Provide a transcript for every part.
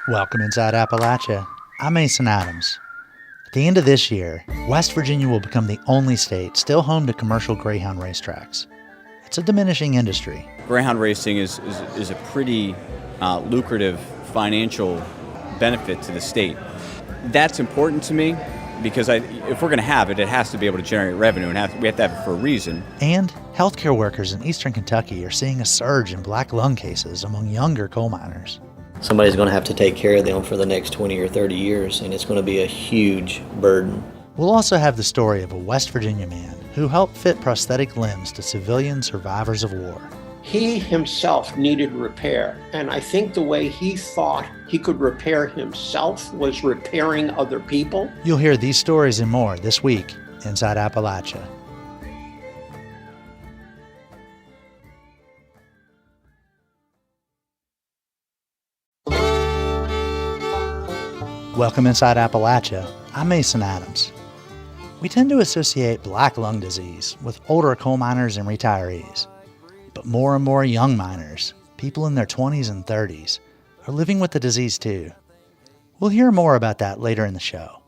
Welcome inside Appalachia. I'm Mason Adams. At the end of this year, West Virginia will become the only state still home to commercial greyhound racetracks. It's a diminishing industry. Greyhound racing is a pretty lucrative financial benefit to the state. That's important to me because if we're going to have it, it has to be able to generate revenue, and we have to have it for a reason. And healthcare workers in eastern Kentucky are seeing a surge in black lung cases among younger coal miners. Somebody's going to have to take care of them for the next 20 or 30 years, and it's going to be a huge burden. We'll also have the story of a West Virginia man who helped fit prosthetic limbs to civilian survivors of war. He himself needed repair, and I think the way he thought he could repair himself was repairing other people. You'll hear these stories and more this week inside Appalachia. Welcome inside Appalachia. I'm Mason Adams. We tend to associate black lung disease with older coal miners and retirees. But more and more young miners, people in their 20s and 30s, are living with the disease too. We'll hear more about that later in the show.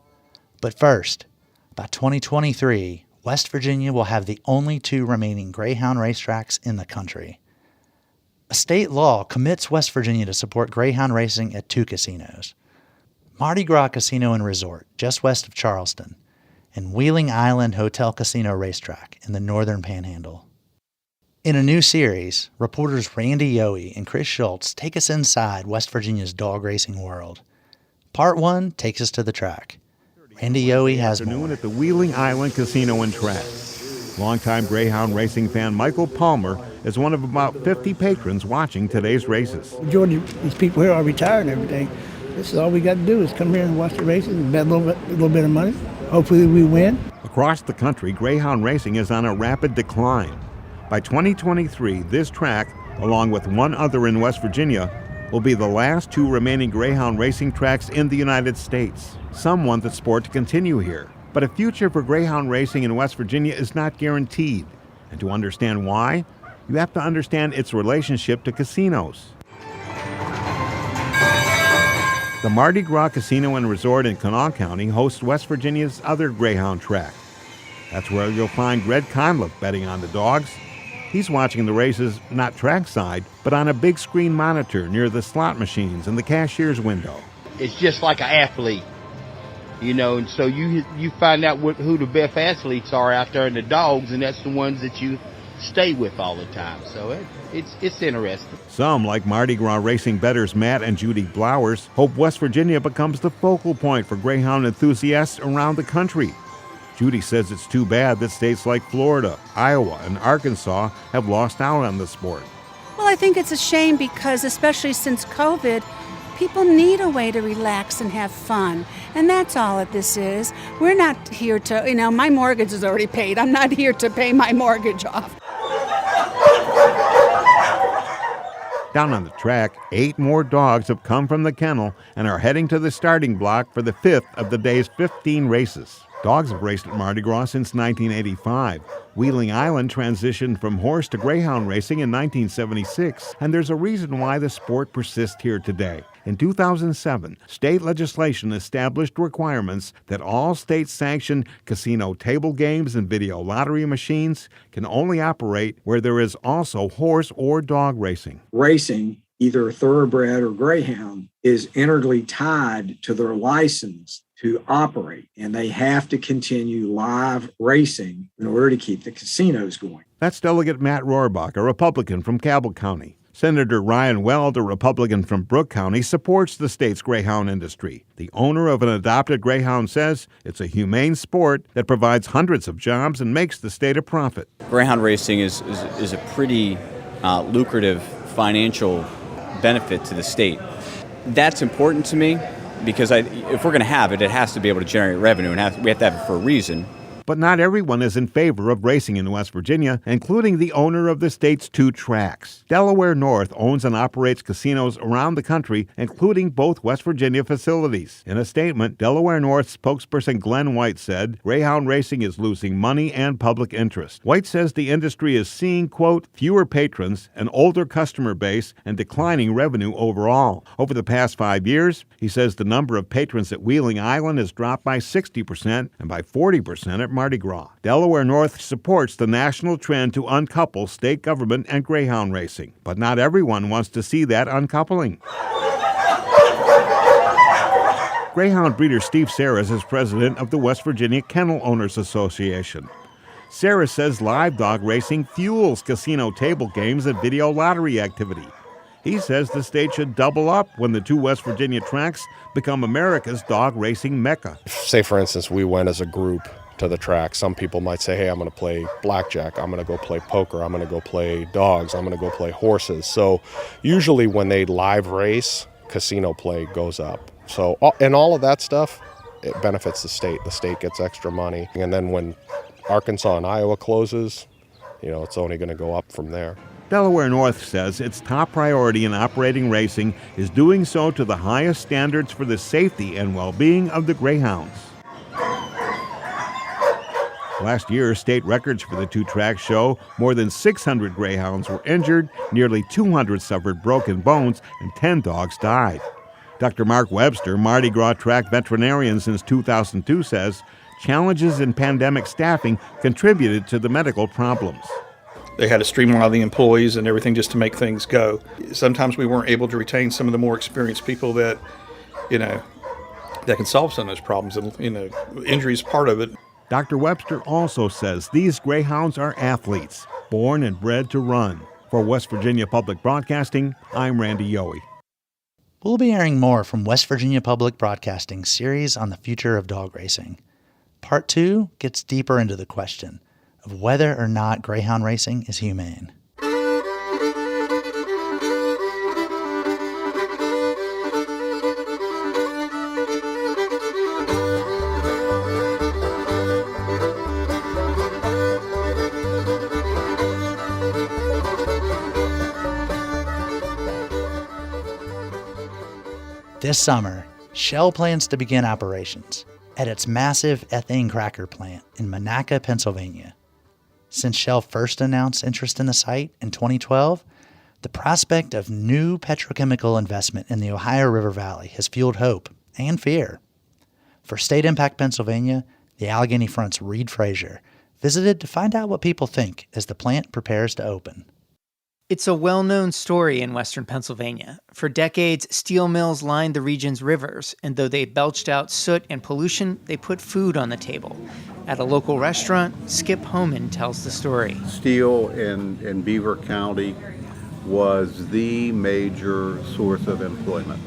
But first, by 2023, West Virginia will have the only two remaining greyhound racetracks in the country. A state law commits West Virginia to support greyhound racing at two casinos: Mardi Gras Casino and Resort, just west of Charleston, and Wheeling Island Hotel Casino Racetrack in the northern Panhandle. In a new series, reporters Randy Yohe and Shulz take us inside West Virginia's dog racing world. Part 1 takes us to the track. Randy Yohe has more. At the Wheeling Island Casino and Track. Longtime greyhound racing fan Michael Palmer is one of about 50 patrons watching today's races. Majority of these people here are retired and everything. This is all we got to do is come here and watch the races and bet a little bit of money. Hopefully we win. Across the country, greyhound racing is on a rapid decline. By 2023, this track, along with one other in West Virginia, will be the last two remaining greyhound racing tracks in the United States. Some want the sport to continue here, but a future for greyhound racing in West Virginia is not guaranteed. And to understand why, you have to understand its relationship to casinos. The Mardi Gras Casino and Resort in Kanawha County hosts West Virginia's other greyhound track. That's where you'll find Red Conliff betting on the dogs. He's watching the races not trackside, but on a big screen monitor near the slot machines and the cashier's window. It's just like an athlete, and so you find out who the best athletes are out there in the dogs, and that's the ones that you stay with all the time. So it's interesting. Some, like Mardi Gras racing bettors Matt and Judy Blowers, hope West Virginia becomes the focal point for greyhound enthusiasts around the country. Judy says it's too bad that states like Florida, Iowa, and Arkansas have lost out on the sport. Well, I think it's a shame because, especially since COVID, people need a way to relax and have fun. And that's all that this is. We're not here to, my mortgage is already paid. I'm not here to pay my mortgage off. Down on the track, 8 more dogs have come from the kennel and are heading to the starting block for the 5th of the day's 15 races. Dogs have raced at Mardi Gras since 1985. Wheeling Island transitioned from horse to greyhound racing in 1976, and there's a reason why the sport persists here today. In 2007, state legislation established requirements that all state-sanctioned casino table games and video lottery machines can only operate where there is also horse or dog racing. Racing, either thoroughbred or greyhound, is integrally tied to their license to operate, and they have to continue live racing in order to keep the casinos going. That's Delegate Matt Rohrbach, a Republican from Cabell County. Senator Ryan Weld, a Republican from Brooke County, supports the state's greyhound industry. The owner of an adopted greyhound says it's a humane sport that provides hundreds of jobs and makes the state a profit. Greyhound racing is a pretty lucrative financial benefit to the state. That's important to me because if we're going to have it, it has to be able to generate revenue, and we have to have it for a reason. But not everyone is in favor of racing in West Virginia, including the owner of the state's 2 tracks. Delaware North owns and operates casinos around the country, including both West Virginia facilities. In a statement, Delaware North spokesperson Glenn White said, Greyhound racing is losing money and public interest. White says the industry is seeing, quote, fewer patrons, an older customer base, and declining revenue overall. Over the past 5 years, he says the number of patrons at Wheeling Island has dropped by 60% and by 40% at Mardi Gras. Delaware North supports the national trend to uncouple state government and greyhound racing, but not everyone wants to see that uncoupling. Greyhound breeder Steve Saras is president of the West Virginia Kennel Owners Association. Saras says live dog racing fuels casino table games and video lottery activity. He says the state should double up when the 2 West Virginia tracks become America's dog racing mecca. Say, for instance, we went as a group to the track. Some people might say, hey, I'm going to play blackjack, I'm going to go play poker, I'm going to go play dogs, I'm going to go play horses. So usually when they live race, casino play goes up. So, and all of that stuff, it benefits the state. The state gets extra money. And then when Arkansas and Iowa closes, it's only going to go up from there. Delaware North says its top priority in operating racing is doing so to the highest standards for the safety and well-being of the greyhounds. Last year, state records for the 2 tracks show more than 600 greyhounds were injured, nearly 200 suffered broken bones, and 10 dogs died. Dr. Mark Webster, Mardi Gras track veterinarian since 2002, says challenges in pandemic staffing contributed to the medical problems. They had to streamline the employees and everything just to make things go. Sometimes we weren't able to retain some of the more experienced people that can solve some of those problems. And, injury is part of it. Dr. Webster also says these greyhounds are athletes, born and bred to run. For West Virginia Public Broadcasting, I'm Randy Yohe. We'll be airing more from West Virginia Public Broadcasting's series on the future of dog racing. Part 2 gets deeper into the question of whether or not greyhound racing is humane. This summer, Shell plans to begin operations at its massive ethane cracker plant in Monaca, Pennsylvania. Since Shell first announced interest in the site in 2012, the prospect of new petrochemical investment in the Ohio River Valley has fueled hope and fear. For State Impact Pennsylvania, the Allegheny Front's Reed Frazier visited to find out what people think as the plant prepares to open. It's a well-known story in western Pennsylvania. For decades, steel mills lined the region's rivers, and though they belched out soot and pollution, they put food on the table. At a local restaurant, Skip Homan tells the story. Steel in Beaver County was the major source of employment.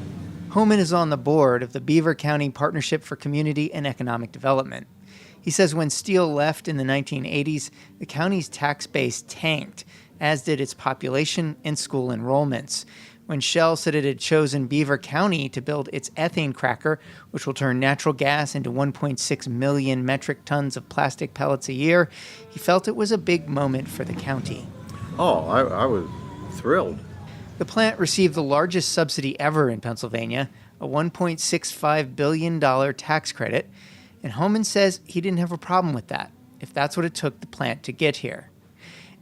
Homan is on the board of the Beaver County Partnership for Community and Economic Development. He says when steel left in the 1980s, the county's tax base tanked, as did its population and school enrollments. When Shell said it had chosen Beaver County to build its ethane cracker, which will turn natural gas into 1.6 million metric tons of plastic pellets a year, he felt it was a big moment for the county. Oh, I was thrilled. The plant received the largest subsidy ever in Pennsylvania, a $1.65 billion tax credit, and Homan says he didn't have a problem with that, if that's what it took the plant to get here.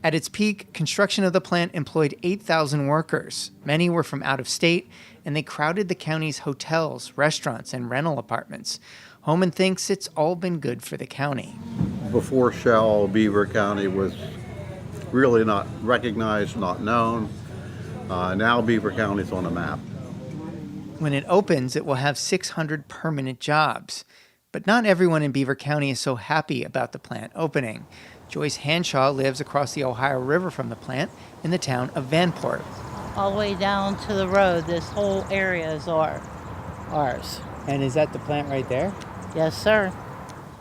At its peak, construction of the plant employed 8,000 workers. Many were from out of state, and they crowded the county's hotels, restaurants, and rental apartments. Homan thinks it's all been good for the county. Before Shell, Beaver County was really not recognized, not known. Now Beaver County's on the map. When it opens, it will have 600 permanent jobs. But not everyone in Beaver County is so happy about the plant opening. Joyce Hanshaw lives across the Ohio River from the plant in the town of Vanport. All the way down to the road, this whole area is ours. And is that the plant right there? Yes, sir.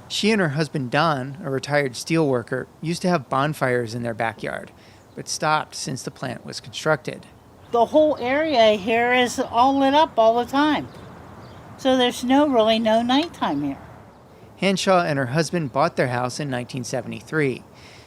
She and her husband Don, a retired steel worker, used to have bonfires in their backyard, but stopped since the plant was constructed. The whole area here is all lit up all the time. So there's really no nighttime here. Hanshaw and her husband bought their house in 1973.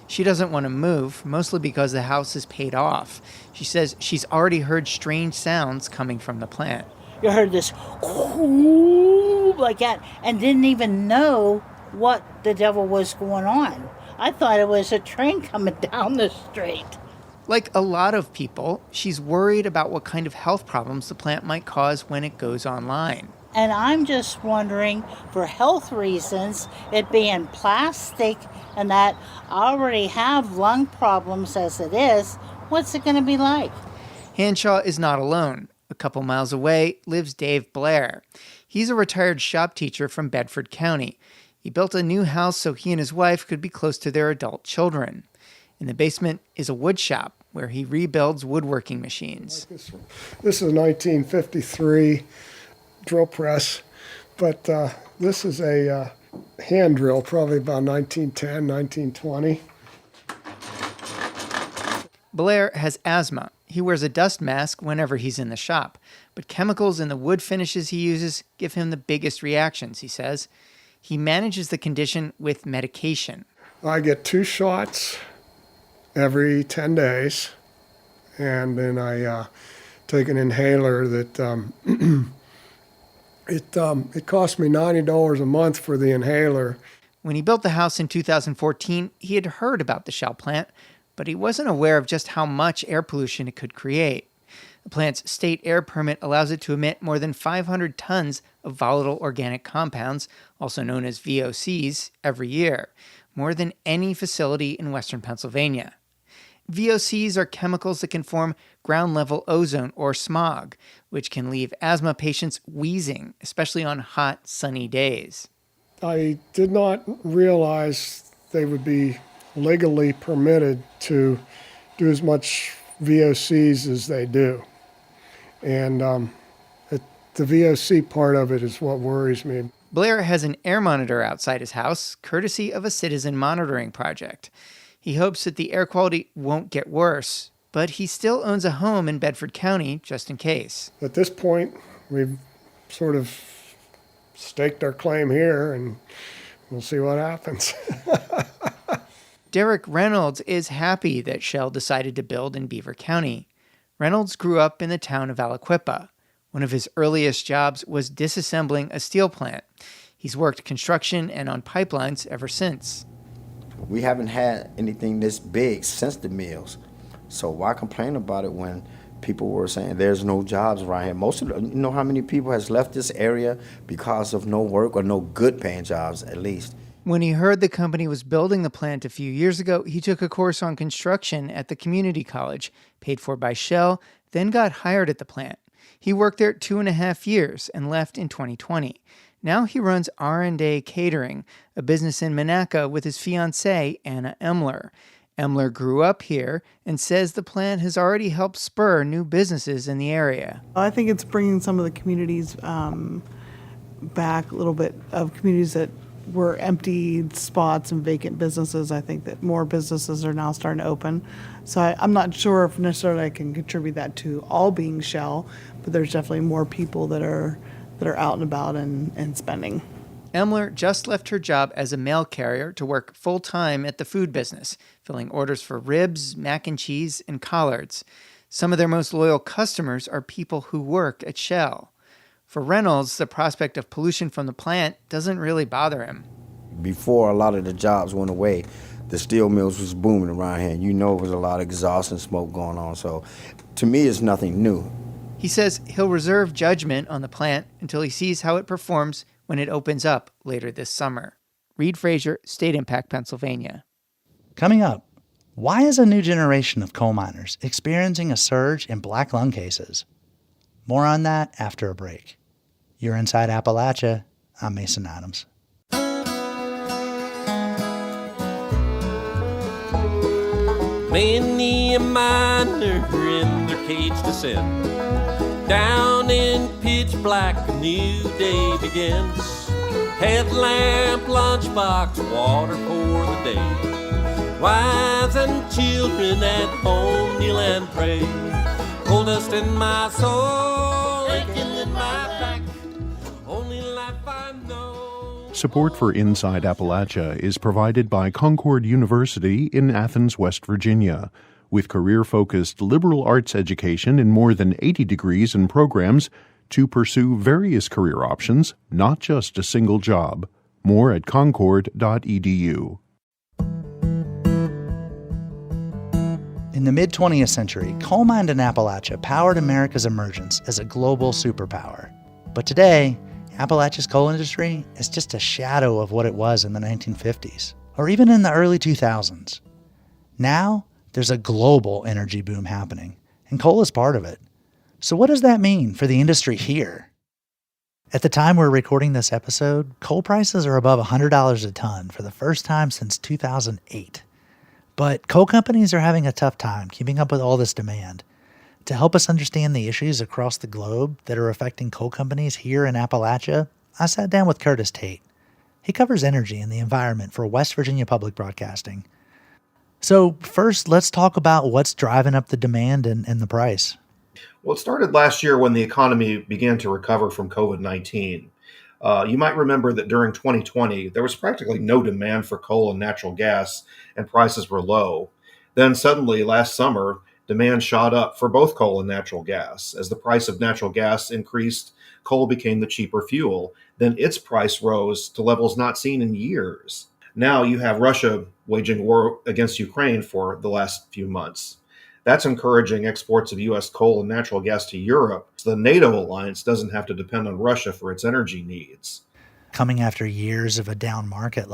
She doesn't want to move, mostly because the house is paid off. She says she's already heard strange sounds coming from the plant. You heard this whoo like that and didn't even know what the devil was going on. I thought it was a train coming down the street. Like a lot of people, she's worried about what kind of health problems the plant might cause when it goes online. And I'm just wondering, for health reasons, it being plastic and that I already have lung problems as it is, what's it going to be like? Hanshaw is not alone. A couple miles away lives Dave Blair. He's a retired shop teacher from Bedford County. He built a new house so he and his wife could be close to their adult children. In the basement is a wood shop where he rebuilds woodworking machines. This is a 1953 drill press, but this is a hand drill, probably about 1910, 1920. Blair has asthma. He wears a dust mask whenever he's in the shop, but chemicals in the wood finishes he uses give him the biggest reactions, he says. He manages the condition with medication. I get 2 shots every 10 days, and then I take an inhaler that it cost me $90 a month for the inhaler. When he built the house in 2014, he had heard about the Shell plant, but he wasn't aware of just how much air pollution it could create. The plant's state air permit allows it to emit more than 500 tons of volatile organic compounds, also known as VOCs, every year, more than any facility in western Pennsylvania. VOCs are chemicals that can form ground-level ozone or smog, which can leave asthma patients wheezing, especially on hot, sunny days. I did not realize they would be legally permitted to do as much VOCs as they do. And the VOC part of it is what worries me. Blair has an air monitor outside his house, courtesy of a citizen monitoring project. He hopes that the air quality won't get worse, but he still owns a home in Bedford County just in case. At this point, we've sort of staked our claim here, and we'll see what happens. Derek Reynolds is happy that Shell decided to build in Beaver County. Reynolds grew up in the town of Aliquippa. One of his earliest jobs was disassembling a steel plant. He's worked construction and on pipelines ever since. We haven't had anything this big since the mills. So why complain about it when people were saying there's no jobs around here? Most of the, you know how many people has left this area because of no work or no good paying jobs, at least. When he heard the company was building the plant a few years ago, he took a course on construction at the community college, paid for by Shell, then got hired at the plant. He worked there 2.5 years and left in 2020. Now he runs R&A Catering, a business in Monaca with his fiancée, Anna Emler. Emler grew up here and says the plant has already helped spur new businesses in the area. I think it's bringing some of the communities back, a little bit of communities that were empty spots and vacant businesses. I think that more businesses are now starting to open. So I'm not sure if necessarily I can contribute that to all being Shell, but there's definitely more people that are out and about and spending. Emler just left her job as a mail carrier to work full-time at the food business, filling orders for ribs, mac and cheese, and collards. Some of their most loyal customers are people who work at Shell. For Reynolds, the prospect of pollution from the plant doesn't really bother him. Before a lot of the jobs went away, the steel mills was booming around here. You know, there was a lot of exhaust and smoke going on. So to me, it's nothing new. He says he'll reserve judgment on the plant until he sees how it performs when it opens up later this summer. Reed Frazier, State Impact, Pennsylvania. Coming up, why is a new generation of coal miners experiencing a surge in black lung cases? More on that after a break. You're Inside Appalachia. I'm Mason Adams. Many a miner in their cage to sin. Down in pitch black, a new day begins. Headlamp, lunchbox, water for the day. Wives and children at home kneel and pray. Cold dust in my soul, aching in my back. Only life I know Support for Inside Appalachia is provided by Concord University in Athens, West Virginia. With career-focused liberal arts education in more than 80 degrees and programs to pursue various career options, not just a single job. More at concord.edu. In the mid-20th century, coal mined in Appalachia powered America's emergence as a global superpower. But today, Appalachia's coal industry is just a shadow of what it was in the 1950s, or even in the early 2000s. Now, there's a global energy boom happening, and coal is part of it. So what does that mean for the industry here? At the time we're recording this episode, coal prices are above $100 a ton for the first time since 2008. But coal companies are having a tough time keeping up with all this demand. To help us understand the issues across the globe that are affecting coal companies here in Appalachia, I sat down with Curtis Tate. He covers energy and the environment for West Virginia Public Broadcasting. So first, let's talk about what's driving up the demand and the price. Well, it started last year when the economy began to recover from COVID-19. You might remember that during 2020, there was practically no demand for coal and natural gas, and prices were low. Then suddenly, last summer, demand shot up for both coal and natural gas. As the price of natural gas increased, coal became the cheaper fuel. Then its price rose to levels not seen in years. Now you have Russia waging war against Ukraine for the last few months. That's encouraging exports of U.S. coal and natural gas to Europe, so the NATO alliance doesn't have to depend on Russia for its energy needs. Coming after years of a down market,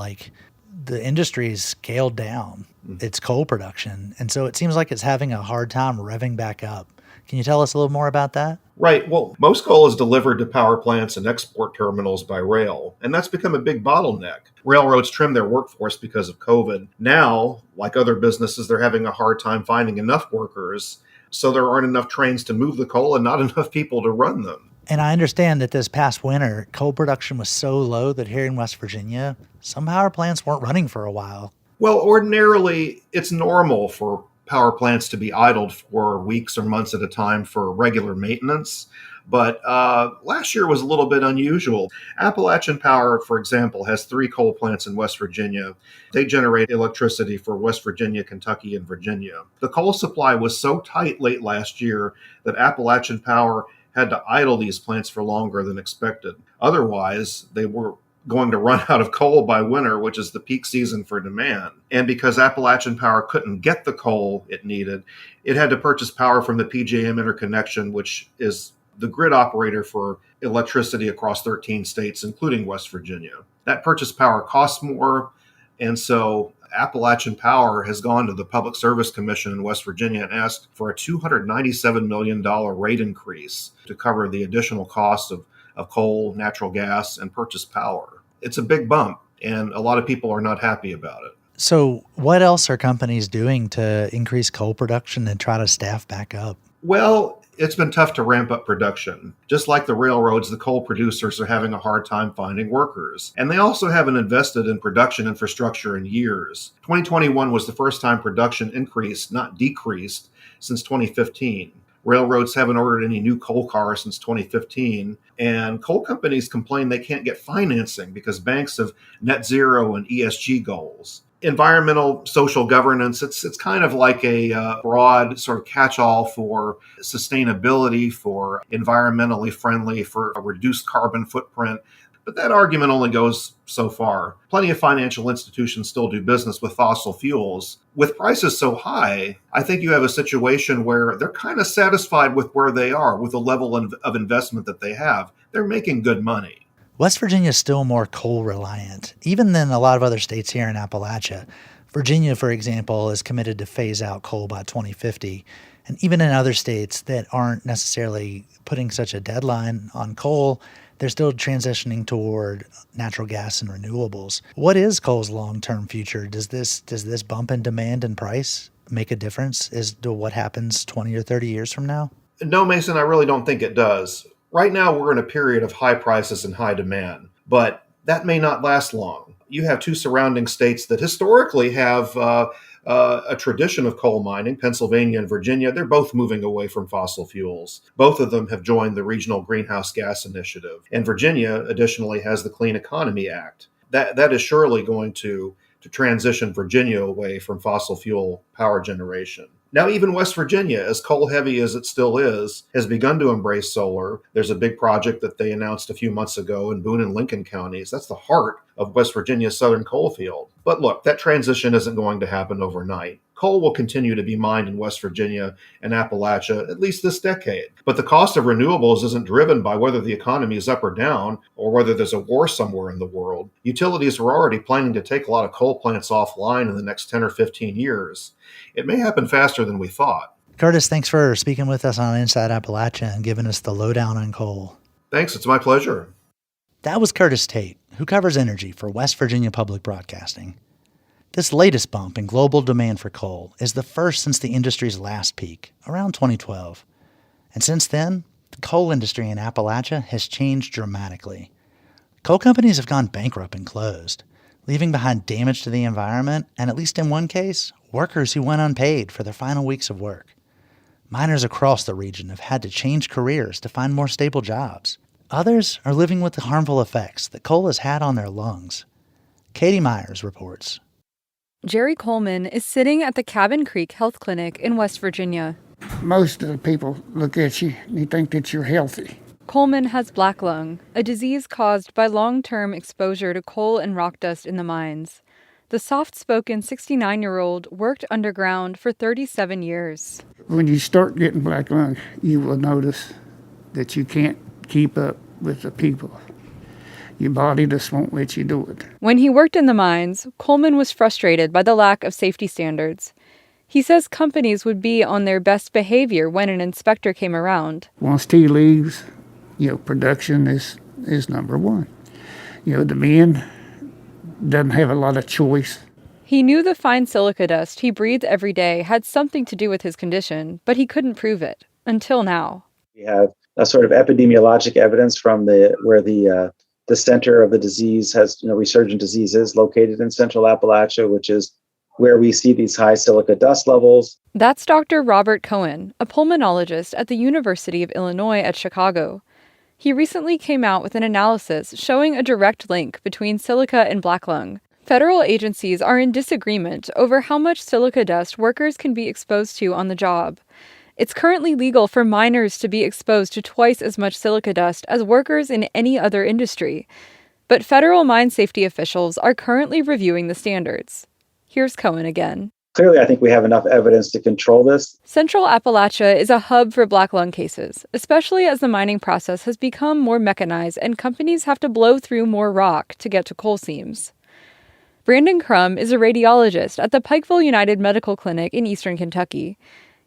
the industry's scaled down its coal production, and so it seems like it's having a hard time revving back up. Can you tell us a little more about that? Right. Well, most coal is delivered to power plants and export terminals by rail, and that's become a big bottleneck. Railroads trim their workforce because of COVID. Now, like other businesses, they're having a hard time finding enough workers, so there aren't enough trains to move the coal and not enough people to run them. And I understand that this past winter, coal production was so low that here in West Virginia, some power plants weren't running for a while. Well, ordinarily, it's normal for power plants to be idled for weeks or months at a time for regular maintenance. But last year was a little bit unusual. Appalachian Power, for example, has 3 coal plants in West Virginia. They generate electricity for West Virginia, Kentucky, and Virginia. The coal supply was so tight late last year that Appalachian Power had to idle these plants for longer than expected. Otherwise, they were going to run out of coal by winter, which is the peak season for demand. And because Appalachian Power couldn't get the coal it needed, it had to purchase power from the PJM interconnection, which is the grid operator for electricity across 13 states, including West Virginia. That purchase power costs more, and so Appalachian Power has gone to the Public Service Commission in West Virginia and asked for a $297 million rate increase to cover the additional costs of coal, natural gas, and purchase power. It's a big bump, and a lot of people are not happy about it. So what else are companies doing to increase coal production and try to staff back up? Well, it's been tough to ramp up production. Just like the railroads, the coal producers are having a hard time finding workers. And they also haven't invested in production infrastructure in years. 2021 was the first time production increased, not decreased, since 2015. Railroads haven't ordered any new coal cars since 2015, and coal companies complain they can't get financing because banks have net zero and ESG goals. Environmental social governance, it's kind of like a broad sort of catch-all for sustainability, for environmentally friendly, for a reduced carbon footprint. But that argument only goes so far. Plenty of financial institutions still do business with fossil fuels. With prices so high, I think you have a situation where they're kind of satisfied with where they are, with the level of investment that they have. They're making good money. West Virginia is still more coal reliant, even than a lot of other states here in Appalachia. Virginia, for example, is committed to phase out coal by 2050. And even in other states that aren't necessarily putting such a deadline on coal, they're still transitioning toward natural gas and renewables. What is coal's long-term future? Does this bump in demand and price make a difference as to what happens 20 or 30 years from now? No, Mason, I really don't think it does. Right now, we're in a period of high prices and high demand, but that may not last long. You have 2 surrounding states that historically have a tradition of coal mining. Pennsylvania and Virginia, they're both moving away from fossil fuels. Both of them have joined the Regional Greenhouse Gas Initiative. And Virginia, additionally, has the Clean Economy Act. That is surely going to transition Virginia away from fossil fuel power generation. Now, even West Virginia, as coal-heavy as it still is, has begun to embrace solar. There's a big project that they announced a few months ago in Boone and Lincoln counties. That's the heart of West Virginia's southern coal field. But look, that transition isn't going to happen overnight. Coal will continue to be mined in West Virginia and Appalachia at least this decade. But the cost of renewables isn't driven by whether the economy is up or down or whether there's a war somewhere in the world. Utilities are already planning to take a lot of coal plants offline in the next 10 or 15 years. It may happen faster than we thought. Curtis, thanks for speaking with us on Inside Appalachia and giving us the lowdown on coal. Thanks, it's my pleasure. That was Curtis Tate, who covers energy for West Virginia Public Broadcasting. This latest bump in global demand for coal is the first since the industry's last peak, around 2012. And since then, the coal industry in Appalachia has changed dramatically. Coal companies have gone bankrupt and closed, leaving behind damage to the environment and, at least in one case, workers who went unpaid for their final weeks of work. Miners across the region have had to change careers to find more stable jobs. Others are living with the harmful effects that coal has had on their lungs. Katie Myers reports. Jerry Coleman is sitting at the Cabin Creek Health Clinic in West Virginia. Most of the people look at you and you think that you're healthy. Coleman has black lung, a disease caused by long-term exposure to coal and rock dust in the mines. The soft-spoken 69-year-old worked underground for 37 years. When you start getting black lung, you will notice that you can't keep up with the people. Your body just won't let you do it. When he worked in the mines, Coleman was frustrated by the lack of safety standards. He says companies would be on their best behavior when an inspector came around. Once he leaves, production is number one. The men doesn't have a lot of choice. He knew the fine silica dust he breathed every day had something to do with his condition, but he couldn't prove it, until now. We have a sort of epidemiologic evidence from where the center of the disease has, resurgent disease is located in central Appalachia, which is where we see these high silica dust levels. That's Dr. Robert Cohen, a pulmonologist at the University of Illinois at Chicago. He recently came out with an analysis showing a direct link between silica and black lung. Federal agencies are in disagreement over how much silica dust workers can be exposed to on the job. It's currently legal for miners to be exposed to twice as much silica dust as workers in any other industry. But federal mine safety officials are currently reviewing the standards. Here's Cohen again. Clearly, I think we have enough evidence to control this. Central Appalachia is a hub for black lung cases, especially as the mining process has become more mechanized and companies have to blow through more rock to get to coal seams. Brandon Crum is a radiologist at the Pikeville United Medical Clinic in eastern Kentucky.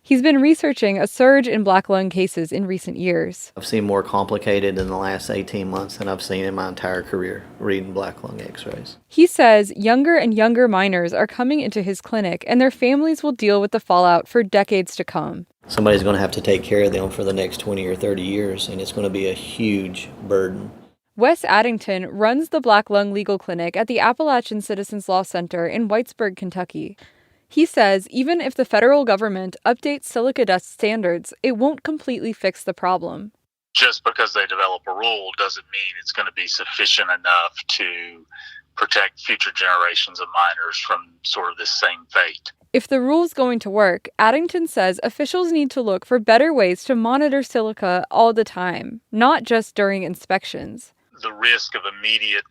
He's been researching a surge in black lung cases in recent years. I've seen more complicated in the last 18 months than I've seen in my entire career reading black lung x-rays. He says younger and younger miners are coming into his clinic and their families will deal with the fallout for decades to come. Somebody's going to have to take care of them for the next 20 or 30 years, and it's going to be a huge burden. Wes Addington runs the Black Lung Legal Clinic at the Appalachian Citizens Law Center in Whitesburg, Kentucky. He says even if the federal government updates silica dust standards, it won't completely fix the problem. Just because they develop a rule doesn't mean it's going to be sufficient enough to protect future generations of miners from sort of this same fate. If the rule's going to work, Addington says officials need to look for better ways to monitor silica all the time, not just during inspections. The risk of immediate,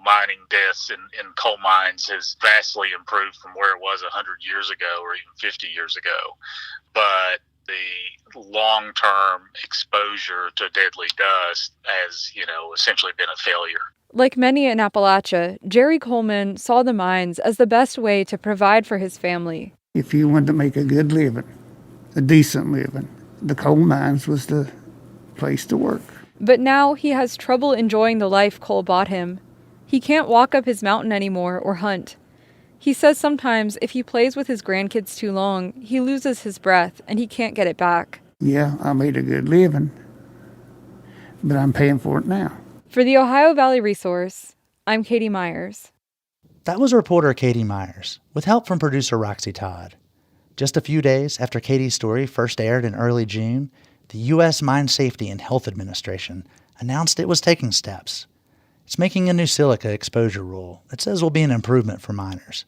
mining deaths in coal mines has vastly improved from where it was 100 years ago or even 50 years ago. But the long-term exposure to deadly dust has, essentially been a failure. Like many in Appalachia, Jerry Coleman saw the mines as the best way to provide for his family. If you wanted to make a good living, a decent living, the coal mines was the place to work. But now he has trouble enjoying the life coal bought him. He can't walk up his mountain anymore or hunt. He says sometimes if he plays with his grandkids too long, he loses his breath and he can't get it back. Yeah, I made a good living, but I'm paying for it now. For the Ohio Valley Resource, I'm Katie Myers. That was reporter Katie Myers, with help from producer Roxy Todd. Just a few days after Katie's story first aired in early June, the U.S. Mine Safety and Health Administration announced it was taking steps. It's making a new silica exposure rule that says will be an improvement for miners.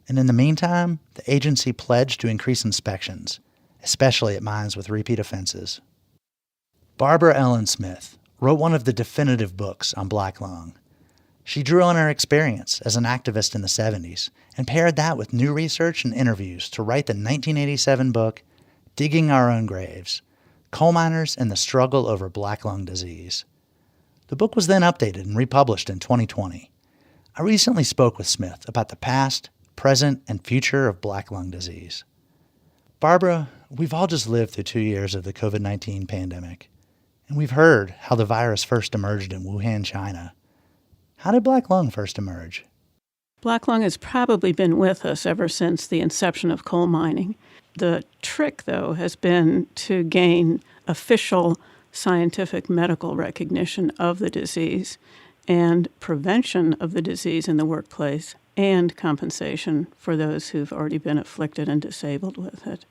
And in the meantime, the agency pledged to increase inspections, especially at mines with repeat offenses. Barbara Ellen Smith wrote one of the definitive books on black lung. She drew on her experience as an activist in the 70s and paired that with new research and interviews to write the 1987 book, Digging Our Own Graves, Coal Miners and the Struggle Over Black Lung Disease. The book was then updated and republished in 2020. I recently spoke with Smith about the past, present, and future of black lung disease. Barbara, we've all just lived through 2 years of the COVID-19 pandemic, and we've heard how the virus first emerged in Wuhan, China. How did black lung first emerge? Black lung has probably been with us ever since the inception of coal mining. The trick, though, has been to gain official scientific medical recognition of the disease and prevention of the disease in the workplace and compensation for those who've already been afflicted and disabled with it.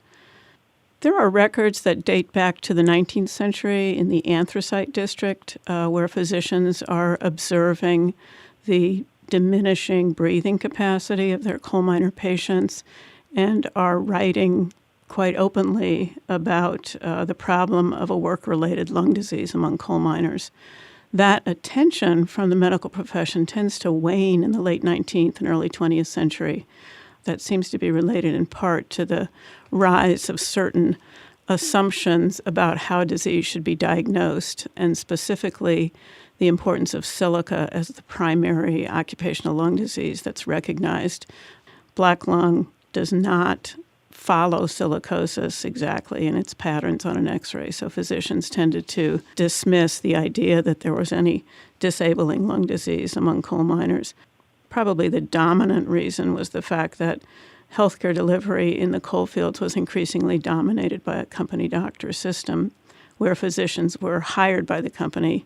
There are records that date back to the 19th century in the anthracite district where physicians are observing the diminishing breathing capacity of their coal miner patients and are writing quite openly about the problem of a work-related lung disease among coal miners. That attention from the medical profession tends to wane in the late 19th and early 20th century. That seems to be related in part to the rise of certain assumptions about how disease should be diagnosed, and specifically the importance of silica as the primary occupational lung disease that's recognized. Black lung does not follow silicosis exactly in its patterns on an X-ray, so physicians tended to dismiss the idea that there was any disabling lung disease among coal miners. Probably the dominant reason was the fact that healthcare delivery in the coal fields was increasingly dominated by a company doctor system where physicians were hired by the company,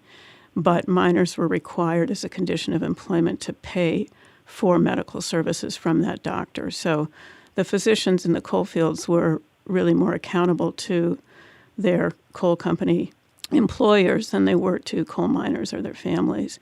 but miners were required as a condition of employment to pay for medical services from that doctor. So the physicians in the coal fields were really more accountable to their coal company employers than they were to coal miners or their families.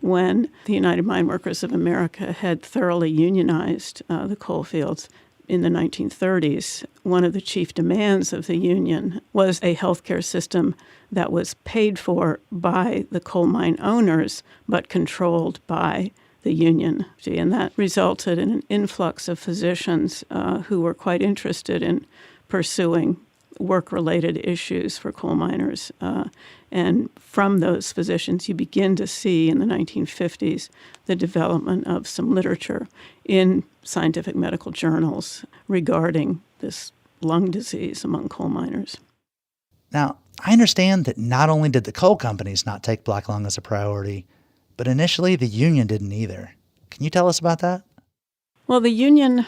When the United Mine Workers of America had thoroughly unionized the coal fields in the 1930s, one of the chief demands of the union was a healthcare system that was paid for by the coal mine owners but controlled by the union. And that resulted in an influx of physicians who were quite interested in pursuing work-related issues for coal miners. And from those physicians, you begin to see in the 1950s the development of some literature in scientific medical journals regarding this lung disease among coal miners. Now, I understand that not only did the coal companies not take black lung as a priority, but initially the union didn't either. Can you tell us about that? Well, the union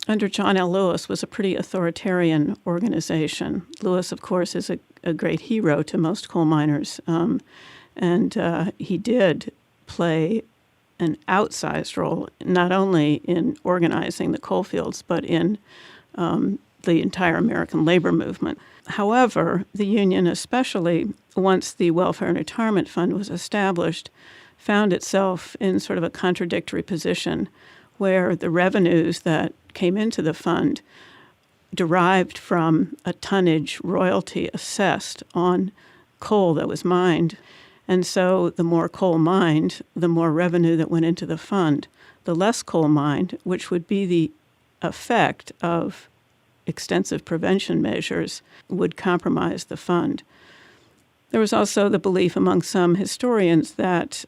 under John L. Lewis was a pretty authoritarian organization. Lewis, of course, is a great hero to most coal miners, and he did play an outsized role not only in organizing the coal fields, but in the entire American labor movement. However, the union, especially once the Welfare and Retirement Fund was established, found itself in sort of a contradictory position where the revenues that came into the fund derived from a tonnage royalty assessed on coal that was mined. And so the more coal mined, the more revenue that went into the fund. The less coal mined, which would be the effect of extensive prevention measures, would compromise the fund. There was also the belief among some historians that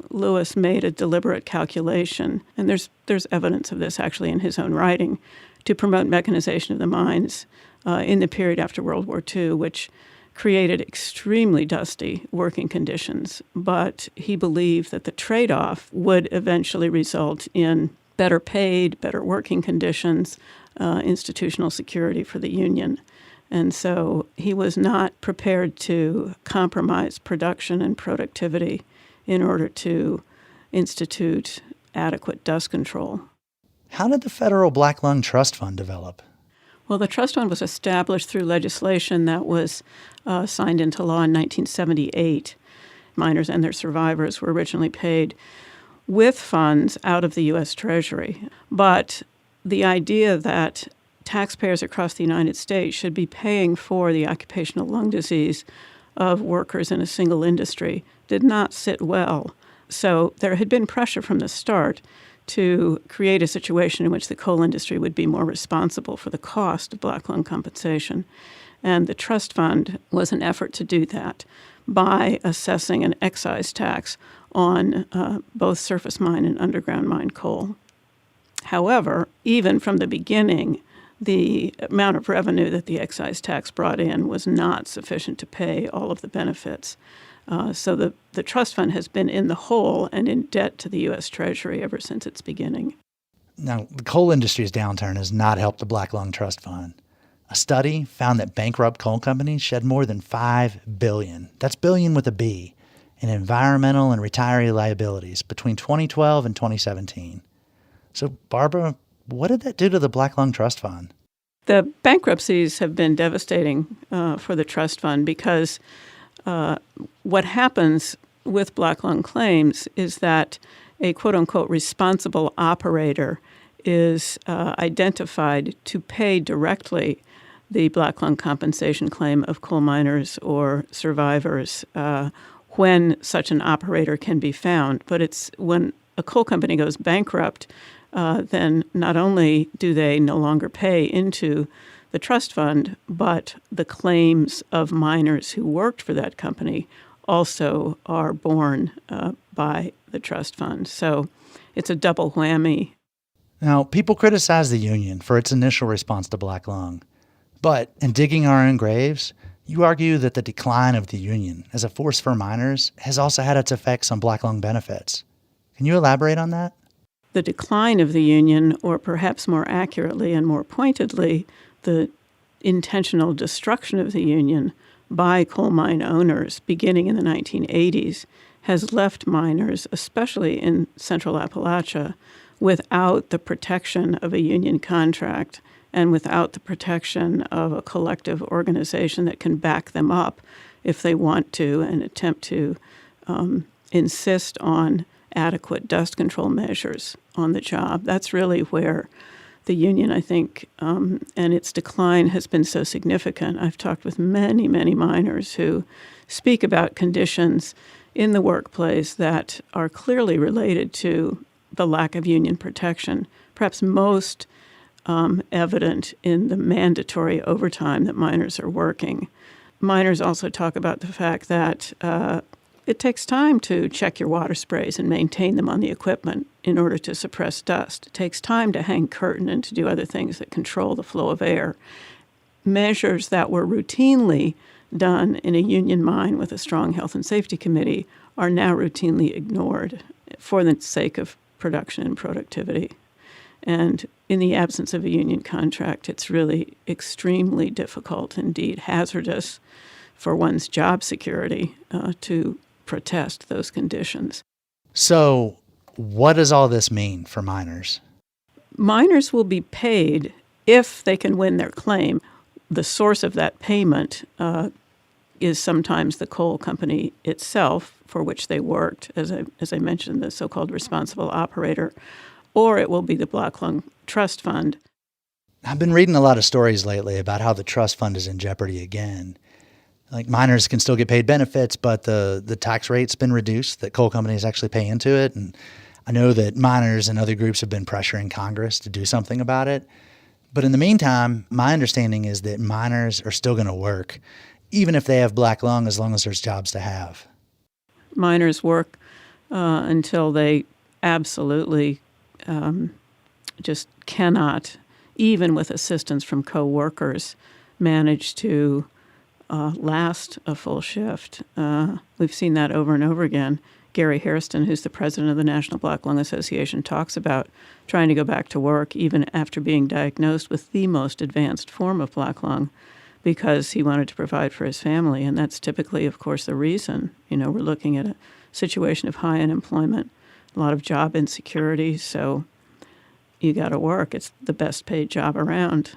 Lewis made a deliberate calculation, and there's evidence of this actually in his own writing, to promote mechanization of the mines in the period after World War II, which created extremely dusty working conditions. But he believed that the trade-off would eventually result in better paid, better working conditions, institutional security for the union. And so he was not prepared to compromise production and productivity in order to institute adequate dust control. How did the Federal Black Lung Trust Fund develop? Well, the trust fund was established through legislation that was signed into law in 1978. Miners and their survivors were originally paid with funds out of the U.S. Treasury. But the idea that taxpayers across the United States should be paying for the occupational lung disease of workers in a single industry did not sit well. So there had been pressure from the start to create a situation in which the coal industry would be more responsible for the cost of black lung compensation. And the trust fund was an effort to do that by assessing an excise tax on both surface mine and underground mine coal. However, even from the beginning, the amount of revenue that the excise tax brought in was not sufficient to pay all of the benefits. So the trust fund has been in the hole and in debt to the U.S. Treasury ever since its beginning. Now, the coal industry's downturn has not helped the Black Lung Trust Fund. A study found that bankrupt coal companies shed more than $5 billion, that's billion with a B, in environmental and retiree liabilities between 2012 and 2017. So, Barbara, what did that do to the Black Lung Trust Fund? The bankruptcies have been devastating for the trust fund because what happens with black lung claims is that a quote-unquote responsible operator is identified to pay directly the black lung compensation claim of coal miners or survivors when such an operator can be found. But it's when a coal company goes bankrupt, then not only do they no longer pay into the trust fund, but the claims of miners who worked for that company also are borne by the trust fund. So it's a double whammy. Now, people criticize the union for its initial response to black lung. But in digging our own graves, you argue that the decline of the union as a force for miners has also had its effects on black lung benefits. Can you elaborate on that? The decline of the union, or perhaps more accurately and more pointedly, the intentional destruction of the union by coal mine owners beginning in the 1980s has left miners, especially in Central Appalachia, without the protection of a union contract and without the protection of a collective organization that can back them up if they want to and attempt to insist on adequate dust control measures on the job. That's really where the union, I think, and its decline has been so significant. I've talked with many, many miners who speak about conditions in the workplace that are clearly related to the lack of union protection, perhaps most evident in the mandatory overtime that miners are working. Miners also talk about the fact that it takes time to check your water sprays and maintain them on the equipment in order to suppress dust. It takes time to hang curtain and to do other things that control the flow of air. Measures that were routinely done in a union mine with a strong health and safety committee are now routinely ignored for the sake of production and productivity. And in the absence of a union contract, it's really extremely difficult, indeed hazardous, for one's job security to protest those conditions. So what does all this mean for miners? Miners will be paid if they can win their claim. The source of that payment is sometimes the coal company itself for which they worked, as I mentioned, the so-called responsible operator, or it will be the Black Lung Trust Fund. I've been reading a lot of stories lately about how the trust fund is in jeopardy again. Like miners can still get paid benefits, but the tax rate's been reduced that coal companies actually pay into it. And I know that miners and other groups have been pressuring Congress to do something about it. But in the meantime, my understanding is that miners are still going to work, even if they have black lung, as long as there's jobs to have. Miners work until they absolutely just cannot, even with assistance from co-workers, manage to last a full shift. We've seen that over and over again. Gary Hairston, who's the president of the National Black Lung Association, talks about trying to go back to work even after being diagnosed with the most advanced form of black lung because he wanted to provide for his family. And that's typically, of course, the reason. You know, we're looking at a situation of high unemployment, a lot of job insecurity. So you got to work. It's the best paid job around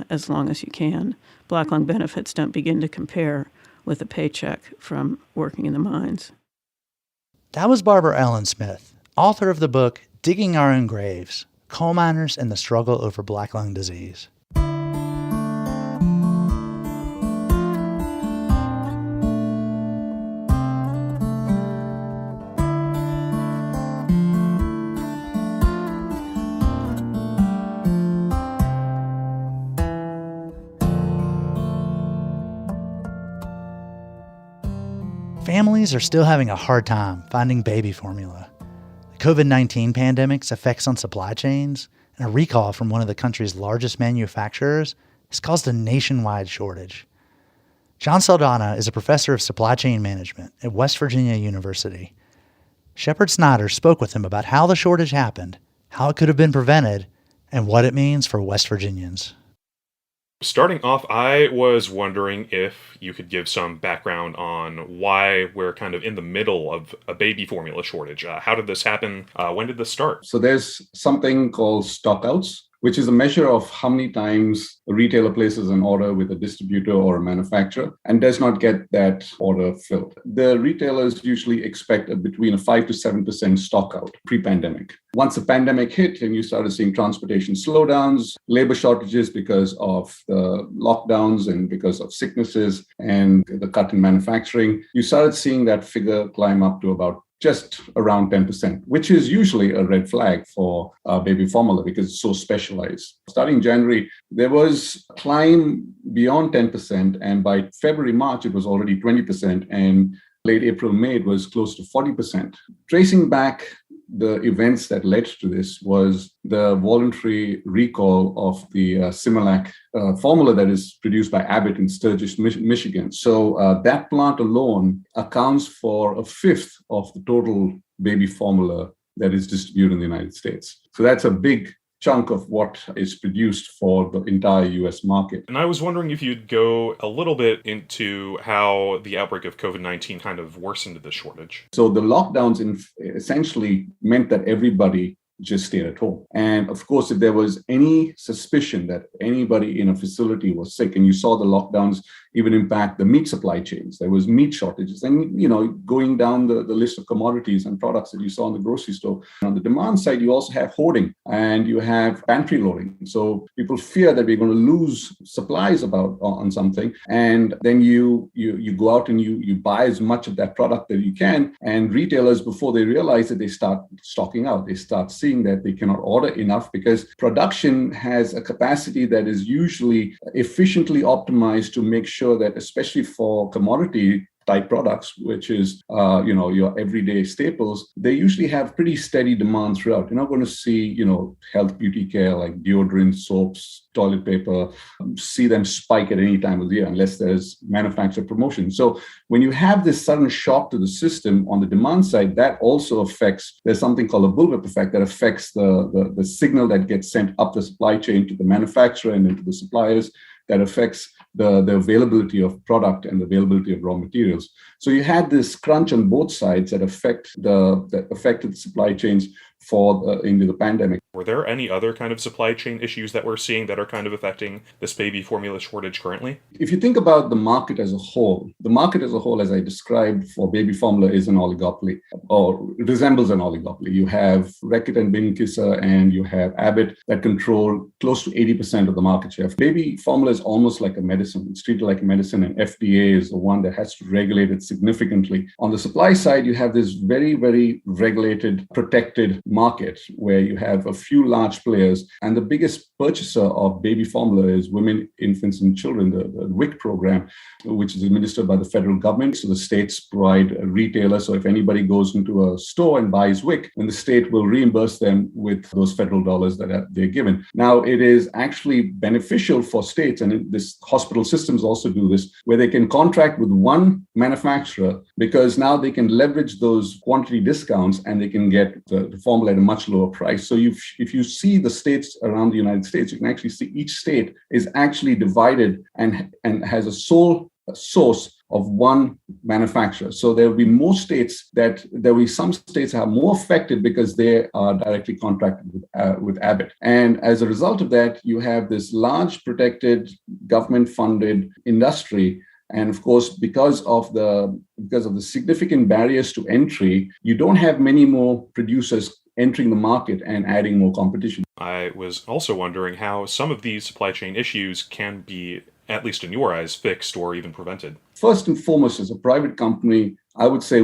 as long as you can. Black lung benefits don't begin to compare with a paycheck from working in the mines. That was Barbara Ellen Smith, author of the book Digging Our Own Graves, Coal Miners and the Struggle Over Black Lung Disease. Families are still having a hard time finding baby formula. The COVID-19 pandemic's effects on supply chains and a recall from one of the country's largest manufacturers has caused a nationwide shortage. John Saldana is a professor of supply chain management at West Virginia University. Shepard Snyder spoke with him about how the shortage happened, how it could have been prevented, and what it means for West Virginians. Starting off, I was wondering if you could give some background on why we're kind of in the middle of a baby formula shortage. How did this happen? When did this start? So there's something called stockouts, which is a measure of how many times a retailer places an order with a distributor or a manufacturer and does not get that order filled. The retailers usually expect between a 5 to 7% stockout pre-pandemic. Once the pandemic hit and you started seeing transportation slowdowns, labor shortages because of the lockdowns and because of sicknesses and the cut in manufacturing, you started seeing that figure climb up to about just around 10%, which is usually a red flag for baby formula because it's so specialized. Starting January, there was a climb beyond 10%, and by February, March, it was already 20%, and late April, May, it was close to 40%. Tracing back the events that led to this was the voluntary recall of the Similac formula that is produced by Abbott in Sturgis, Michigan. So that plant alone accounts for a fifth of the total baby formula that is distributed in the United States. So that's a big chunk of what is produced for the entire US market. And I was wondering if you'd go a little bit into how the outbreak of COVID-19 kind of worsened the shortage. So the lockdowns essentially meant that everybody just stayed at home. And of course, if there was any suspicion that anybody in a facility was sick, and you saw the lockdowns even impact the meat supply chains, there was meat shortages. And, going down the list of commodities and products that you saw in the grocery store. On the demand side, you also have hoarding and you have pantry loading. So people fear that we're going to lose supplies on something. And then you go out and you buy as much of that product that you can. And retailers, before they realize it, they start stocking out. They start seeing that they cannot order enough because production has a capacity that is usually efficiently optimized to make sure that, especially for commodity type products, which is your everyday staples, they usually have pretty steady demand throughout. You're not going to see health beauty care like deodorant, soaps, toilet paper, see them spike at any time of the year unless there's manufacturer promotion. So when you have this sudden shock to the system on the demand side, that also affects, there's something called a bullwhip effect that affects the signal that gets sent up the supply chain to the manufacturer and into the suppliers, that affects the availability of product and the availability of raw materials. So you had this crunch on both sides that affected the supply chains into the pandemic. Were there any other kind of supply chain issues that we're seeing that are kind of affecting this baby formula shortage currently? If you think about the market as a whole, as I described for baby formula, is an oligopoly, or resembles an oligopoly. You have Reckitt and Benckiser and you have Abbott that control close to 80% of the market share. Baby formula is almost like a medicine. It's treated like a medicine, and FDA is the one that has to regulate it significantly. On the supply side, you have this very, very regulated, protected market where you have a few large players, and the biggest purchaser of baby formula is Women, Infants and Children, the WIC program, which is administered by the federal government. So the states provide a retailer. So if anybody goes into a store and buys WIC, then the state will reimburse them with those federal dollars that they're given. Now, it is actually beneficial for states, and this hospital systems also do this, where they can contract with one manufacturer because now they can leverage those quantity discounts and they can get the formula at a much lower price. So if you see the states around the United States, you can actually see each state is actually divided and has a sole source of one manufacturer. So there will be more states there will be some states that are more affected because they are directly contracted with Abbott. And as a result of that, you have this large protected government-funded industry. And of course, because of the significant barriers to entry, you don't have many more producers entering the market and adding more competition. I was also wondering how some of these supply chain issues can be, at least in your eyes, fixed or even prevented. First and foremost, as a private company, I would say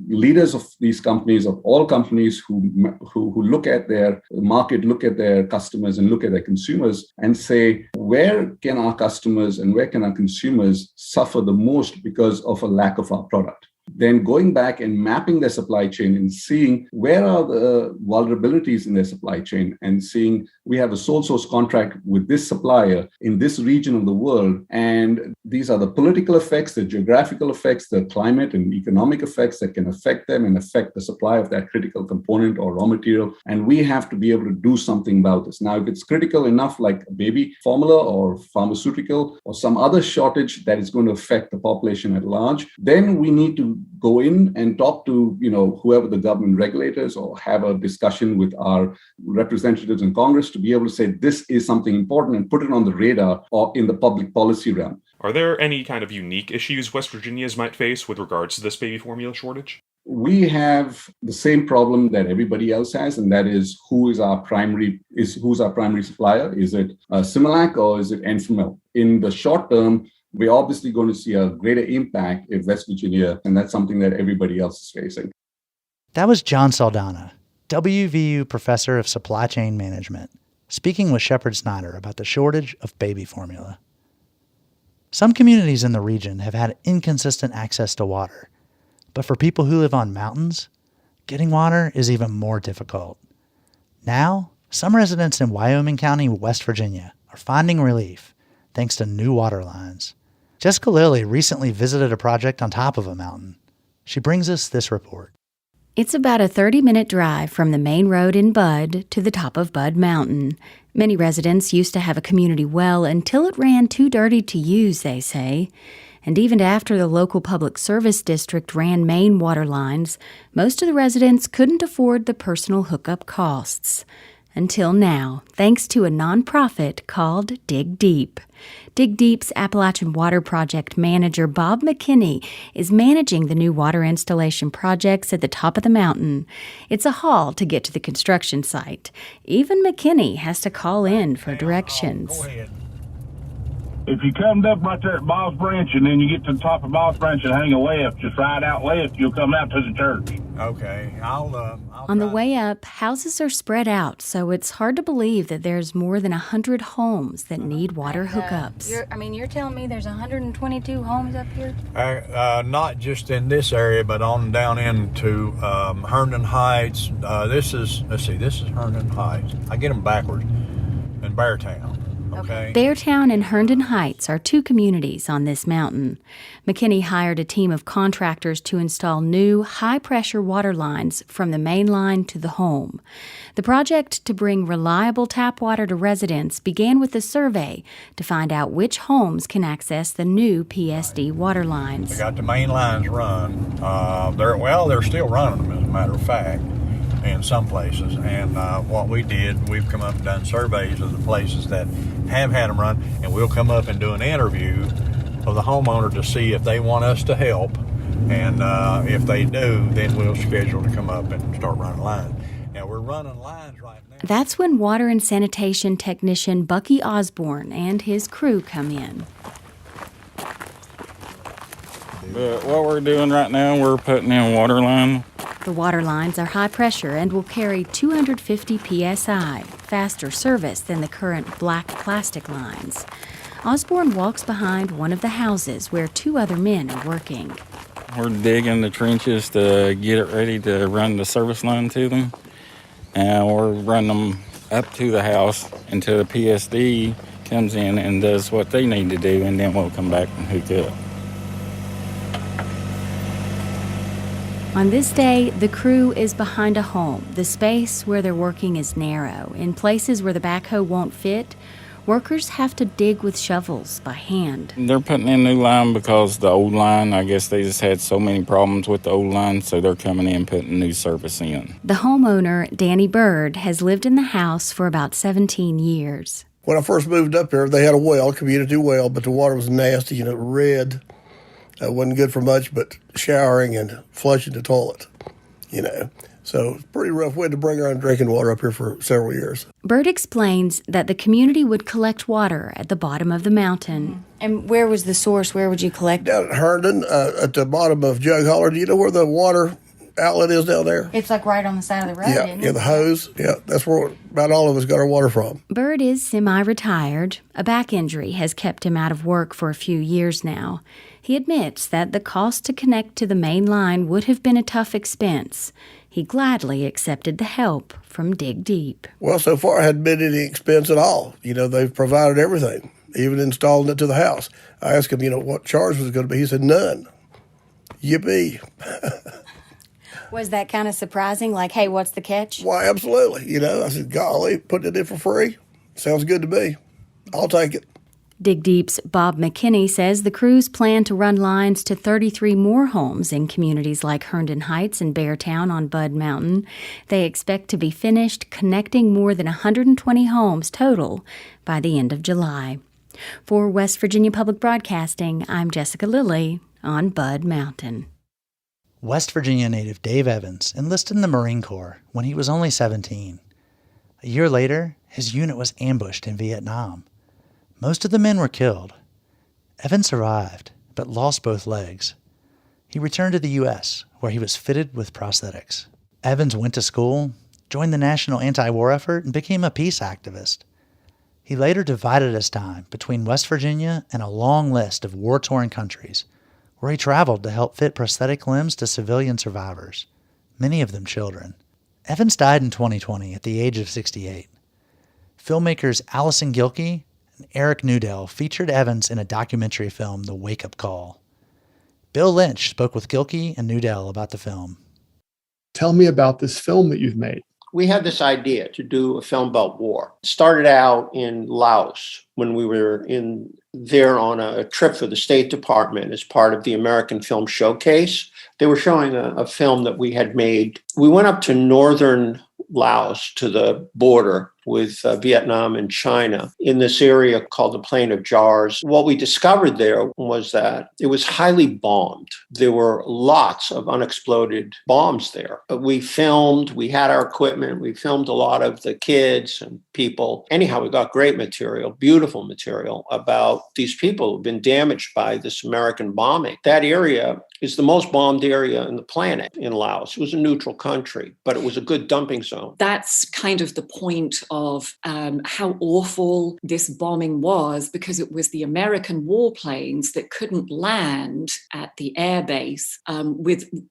leaders of these companies, of all companies who look at their market, look at their customers and look at their consumers and say, where can our customers and where can our consumers suffer the most because of a lack of our product? Then going back and mapping their supply chain and seeing where are the vulnerabilities in their supply chain and seeing we have a sole source contract with this supplier in this region of the world. And these are the political effects, the geographical effects, the climate and economic effects that can affect them and affect the supply of that critical component or raw material. And we have to be able to do something about this. Now, if it's critical enough, like baby formula or pharmaceutical or some other shortage that is going to affect the population at large, then we need to go in and talk to whoever the government regulators or have a discussion with our representatives in Congress to be able to say this is something important and put it on the radar or in the public policy realm. Are there any kind of unique issues West Virginians might face with regards to this baby formula shortage? We have the same problem that everybody else has, and that is who's our primary supplier? Is it Similac or is it Enfamil? In the short term, we're obviously going to see a greater impact if West Virginia, and that's something that everybody else is facing. That was John Saldana, WVU Professor of Supply Chain Management, speaking with Shepard Snyder about the shortage of baby formula. Some communities in the region have had inconsistent access to water, but for people who live on mountains, getting water is even more difficult. Now, some residents in Wyoming County, West Virginia, are finding relief thanks to new water lines. Jessica Lilly recently visited a project on top of a mountain. She brings us this report. It's about a 30-minute drive from the main road in Budd to the top of Budd Mountain. Many residents used to have a community well until it ran too dirty to use, they say. And even after the local public service district ran main water lines, most of the residents couldn't afford the personal hookup costs. Until now, thanks to a nonprofit called Dig Deep. Dig Deep's Appalachian Water Project manager Bob McKinney is managing the new water installation projects at the top of the mountain. It's a haul to get to the construction site. Even McKinney has to call in for directions. Go ahead. If you come up right there at Bob's Branch and then you get to the top of Bob's Branch and hang a left, just right out left, you'll come out to the church. Okay, On the way up, houses are spread out, so it's hard to believe that there's more than 100 homes that need water hookups. You're telling me there's 122 homes up here? Not just in this area, but on down into Herndon Heights. This is Herndon Heights. I get them backwards. And Beartown. Okay. Beartown and Herndon Heights are two communities on this mountain. McKinney hired a team of contractors to install new, high-pressure water lines from the main line to the home. The project to bring reliable tap water to residents began with a survey to find out which homes can access the new PSD water lines. They got the main lines run. They're still running them, as a matter of fact, in some places. And what we did, we've come up and done surveys of the places that have had them run, and we'll come up and do an interview of the homeowner to see if they want us to help. And if they do, then we'll schedule to come up and start running lines. Now, we're running lines right now. That's when water and sanitation technician Bucky Osborne and his crew come in. But what we're doing right now, we're putting in water line. The water lines are high pressure and will carry 250 psi, faster service than the current black plastic lines. Osborne walks behind one of the houses where two other men are working. We're digging the trenches to get it ready to run the service line to them. And we're running them up to the house until the PSD comes in and does what they need to do, and then we'll come back and hook up. On this day, the crew is behind a home. The space where they're working is narrow. In places where the backhoe won't fit, Workers have to dig with shovels by hand. They're putting in new line because the old line, I guess they just had so many problems with the old line, so they're coming in putting new service in. The homeowner, Danny Bird, has lived in the house for about 17 years. When I first moved up here, they had a well, community well, but the water was nasty, red. Wasn't good for much but showering and flushing the toilet, So it's pretty rough. We had to bring our own drinking water up here for several years. Bird explains that the community would collect water at the bottom of the mountain. And where was the source? Where would you collect? Down at Herndon, at the bottom of Jug Holler. Do you know where the water outlet is down there? It's like right on the side of the road, isn't it? Yeah, the hose. Yeah, that's where about all of us got our water from. Bird is semi-retired. A back injury has kept him out of work for a few years now. He admits that the cost to connect to the main line would have been a tough expense. He gladly accepted the help from Dig Deep. Well, so far it hadn't been any expense at all. They've provided everything, even installing it to the house. I asked him, what charge was it going to be. He said, none. Yippee. Was that kind of surprising? Like, hey, what's the catch? Why, absolutely. I said, golly, putting it in for free? Sounds good to me. I'll take it. Dig Deep's Bob McKinney says the crews plan to run lines to 33 more homes in communities like Herndon Heights and Beartown on Bud Mountain. They expect to be finished connecting more than 120 homes total by the end of July. For West Virginia Public Broadcasting, I'm Jessica Lilly on Bud Mountain. West Virginia native Dave Evans enlisted in the Marine Corps when he was only 17. A year later, his unit was ambushed in Vietnam. Most of the men were killed. Evans survived, but lost both legs. He returned to the U.S., where he was fitted with prosthetics. Evans went to school, joined the national anti-war effort, and became a peace activist. He later divided his time between West Virginia and a long list of war-torn countries, where he traveled to help fit prosthetic limbs to civilian survivors, many of them children. Evans died in 2020 at the age of 68. Filmmakers Allison Gilkey and Eric Newdell featured Evans in a documentary film, The Wake Up Call. Bill Lynch spoke with Gilkey and Newdell about the film. Tell me about this film that you've made. We had this idea to do a film about war. It started out in Laos when we were there on a trip for the State Department as part of the American Film Showcase. They were showing a film that we had made. We went up to northern Laos to the border with Vietnam and China in this area called the Plain of Jars. What we discovered there was that it was highly bombed. There were lots of unexploded bombs there. We filmed, we had our equipment, we filmed a lot of the kids and people. Anyhow, we got great material, beautiful material about these people who've been damaged by this American bombing. That area is the most bombed area on the planet in Laos. It was a neutral country, but it was a good dumping zone. That's kind of the point of how awful this bombing was, because it was the American warplanes that couldn't land at the airbase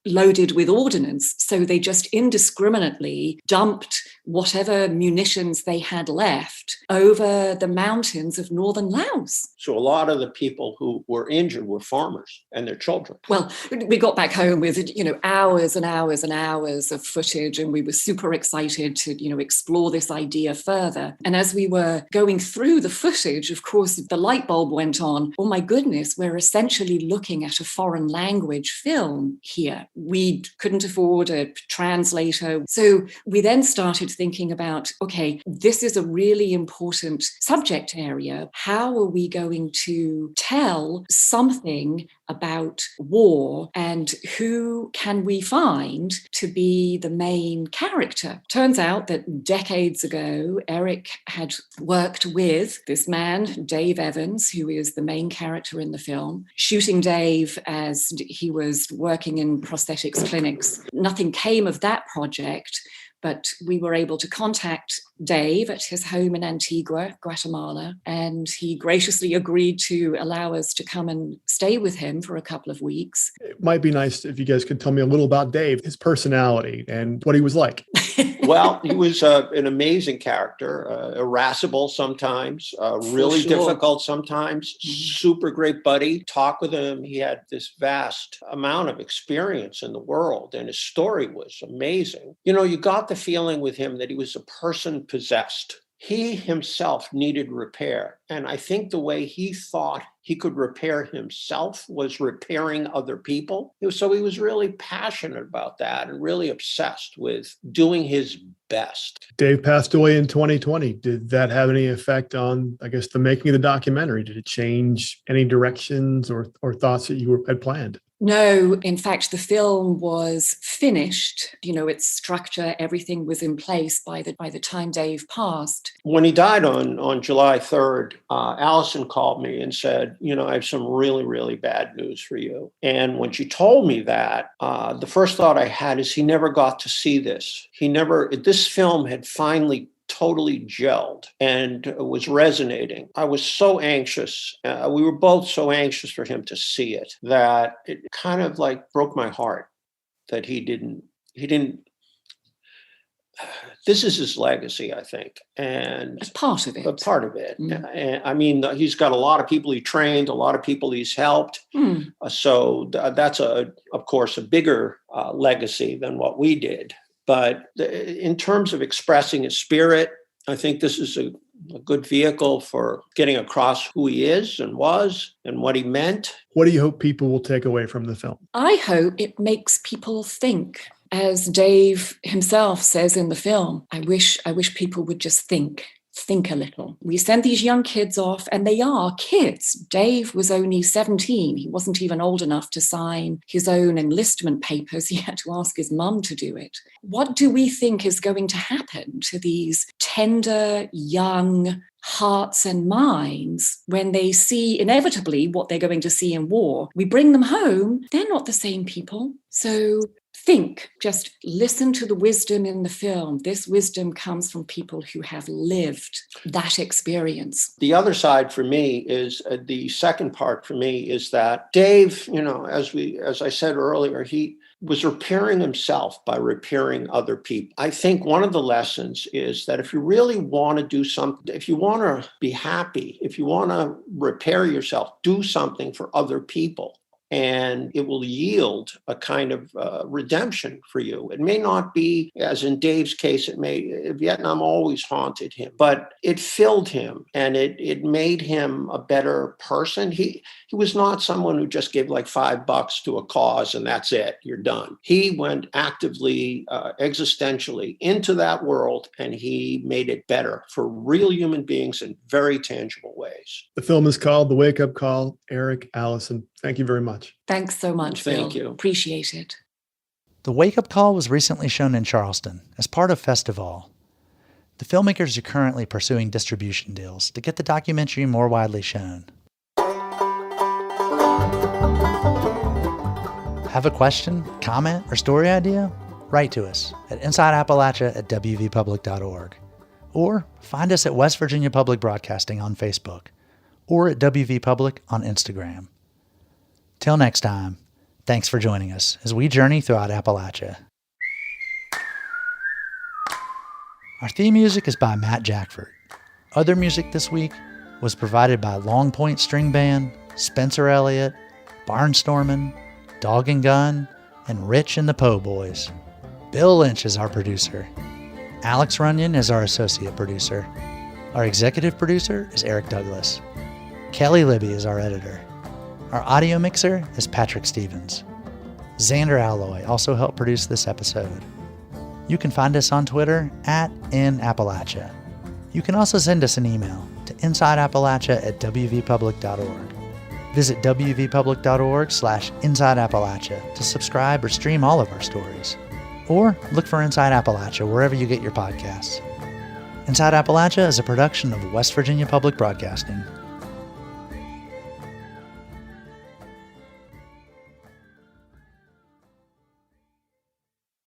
loaded with ordnance. So they just indiscriminately dumped whatever munitions they had left over the mountains of northern Laos. So a lot of the people who were injured were farmers and their children. Well, we got back home with, hours and hours and hours of footage, and we were super excited to, explore this idea further. And as we were going through the footage, of course, the light bulb went on. Oh my goodness, we're essentially looking at a foreign language film here. We couldn't afford a translator. So we then started thinking about, okay, this is a really important subject area. How are we going to tell something about war, and who can we find to be the main character? Turns out that decades ago, Eric had worked with this man, Dave Evans, who is the main character in the film, shooting Dave as he was working in prosthetics clinics. Nothing came of that project, but we were able to contact Dave at his home in Antigua, Guatemala, and he graciously agreed to allow us to come and stay with him for a couple of weeks. It might be nice if you guys could tell me a little about Dave, his personality, and what he was like. Well, he was an amazing character, irascible sometimes, really difficult sometimes, super great buddy. Talk with him. He had this vast amount of experience in the world, and his story was amazing. You got the feeling with him that he was a person possessed. He himself needed repair. And I think the way he thought he could repair himself was repairing other people. So he was really passionate about that and really obsessed with doing his best. Dave passed away in 2020. Did that have any effect on, I guess, the making of the documentary? Did it change any directions or thoughts that you had planned? No, in fact, the film was finished. Its structure, everything was in place by the time Dave passed. When he died on July 3rd, Allison called me and said, I have some really, really bad news for you. And when she told me that, the first thought I had is he never got to see this. This film had finally totally gelled and was resonating. I was so anxious. We were both so anxious for him to see it that it kind of like broke my heart that he didn't. This is his legacy, I think. And a part of it. And, I mean, he's got a lot of people he trained, a lot of people he's helped. So that's, of course, a bigger legacy than what we did. But in terms of expressing his spirit, I think this is a good vehicle for getting across who he is and was and what he meant. What do you hope people will take away from the film? I hope it makes people think. As Dave himself says in the film, I wish people would just think a little. We send these young kids off, and they are kids. Dave was only 17. He wasn't even old enough to sign his own enlistment papers. He had to ask his mum to do it. What do we think is going to happen to these tender, young hearts and minds when they see inevitably what they're going to see in war? We bring them home. They're not the same people. So think, just listen to the wisdom in the film. This wisdom comes from people who have lived that experience. The other side for me is the second part for me is that Dave, as I said earlier, he was repairing himself by repairing other people. I think one of the lessons is that if you really want to do something, if you want to be happy, if you want to repair yourself, do something for other people. And it will yield a kind of redemption for you. It may not be, as in Dave's case, Vietnam always haunted him, but it filled him and it made him a better person. He was not someone who just gave like $5 to a cause and that's it, you're done. He went actively, existentially into that world and he made it better for real human beings in very tangible ways. The film is called The Wake Up Call. Eric, Allison, thank you very much. Thanks so much, Phil. Thank you. Appreciate it. The Wake Up Call was recently shown in Charleston as part of Festival. The filmmakers are currently pursuing distribution deals to get the documentary more widely shown. Have a question, comment, or story idea? Write to us at InsideAppalachia@wvpublic.org or find us at West Virginia Public Broadcasting on Facebook or at WV Public on Instagram. Till next time, thanks for joining us as we journey throughout Appalachia. Our theme music is by Matt Jackford. Other music this week was provided by Long Point String Band, Spencer Elliott, Barnstormin', Dog and Gun, and Rich and the Po' Boys. Bill Lynch is our producer. Alex Runyon is our associate producer. Our executive producer is Eric Douglas. Kelly Libby is our editor. Our audio mixer is Patrick Stevens. Xander Alloy also helped produce this episode. You can find us on Twitter @InAppalachia. You can also send us an email to insideappalachia@wvpublic.org. Visit wvpublic.org/InsideAppalachia to subscribe or stream all of our stories. Or look for Inside Appalachia wherever you get your podcasts. Inside Appalachia is a production of West Virginia Public Broadcasting.